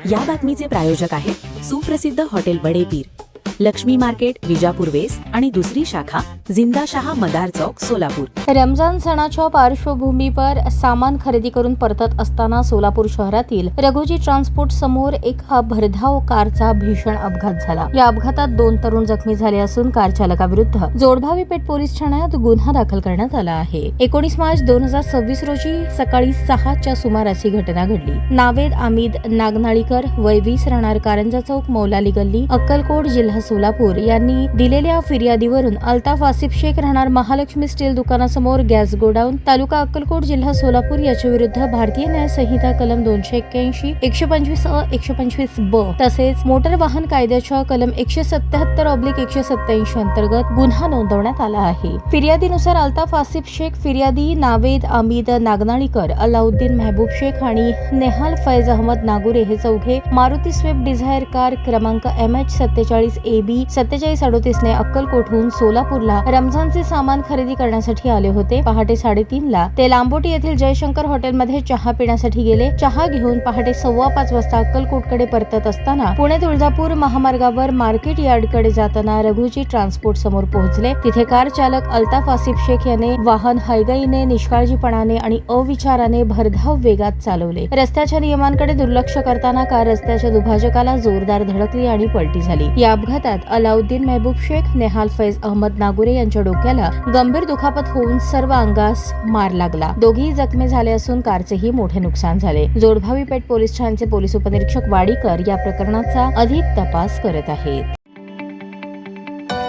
या बातमीचे प्रायोजक आहेत सुप्रसिद्ध hotel Badepir, Laxmi market, Vijapur west आणि दुसरी शाखा जिंदाशहा मदार चौक, सोलापूर। रमजान सणाच्या पार्श्वभूमीवर सामान खरेदी करून परतत असताना सोलापूर शहरातील रघुजी ट्रान्सपोर्ट समोर एका भरधाव कारचा भीषण अपघात झाला। या अपघातात 2 तरुण जखमी झाले असून कार चालकाविरुद्ध जोडभावी पेठ पोलीस ठाण्यात गुन्हा दाखल करण्यात आला आहे। 19 मार्च 2026 रोजी सकाळी 6च्या सुमारास ही घटना घडली। नावेद आमिद नागनाळीकर, वय 20, राहणार कारंजा चौक, मौलाली गल्ली, अक्कलकोट, जिल्हा सोलापूर यांनी दिलेल्या फिर्यादीवरून अल्ताफ आसिफ शेख, राहणार महालक्ष्मी स्टील दुकानासमोर गॅस गोडाऊन, तालुका अक्कलकोट, जिल्हा सोलापूर याच्या विरुद्ध भारतीय न्याय संहिता कलम 281, 125 अ, 125 ब तसेच मोटर वाहन कायद्याच्या कलम 177/187 अंतर्गत गुन्हा नोंदवण्यात आला आहे। फिर्यादीनुसार अल्ताफ आसिफ शेख, फिर्यादी नावेद आमिद नागनाळीकर, अलाउद्दीन महबूब शेख आणि नेहाल फैज अहमद नागुरे हे चौघे मारुती स्विफ्ट डिझायर कार क्रमांक MH 47 AB 4738 ने अक्कलकोटहून सोलापूरला रमजानचे सामान खरेदी करण्यासाठी आले होते। पहाटे 3:30 ला ते लांबोटी येथील जयशंकर हॉटेलमध्ये चहा पिण्यासाठी गेले। चहा घेऊन पहाटे 5:15 वाजता अक्कलकोटकडे परतत असताना पुणे तुळजापूर महामार्गावर मार्केट यार्डकडे जाताना रघुजी ट्रान्सपोर्ट समोर पोहोचले। तिथे कार चालक अल्ताफ आसिफ शेख याने वाहन हयगईने, निष्काळजीपणाने आणि अविचाराने भरधाव वेगात चालवले। रस्त्याच्या नियमांकडे दुर्लक्ष करताना कार रस्त्याच्या दुभाजकाला जोरदार धडकली आणि पलटी झाली। या अपघातात अलाउद्दीन महबूब शेख, नेहाल फैज अहमद नागुरे यांच्या डोक्याला गंभीर दुखापत होऊन सर्व अंगास मार लागला। दोघेही जखमी झाले असून कारचेही मोठे नुकसान झाले। जोडभावी पेठ पोलीस ठाण्याचे पोलीस उपनिरीक्षक वाडीकर या प्रकरणाचा अधिक तपास करत आहेत।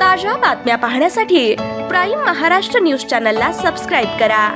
ताज्या बातम्या पाहण्यासाठी प्राईम महाराष्ट्र न्यूज चॅनलला सबस्क्राईब करा।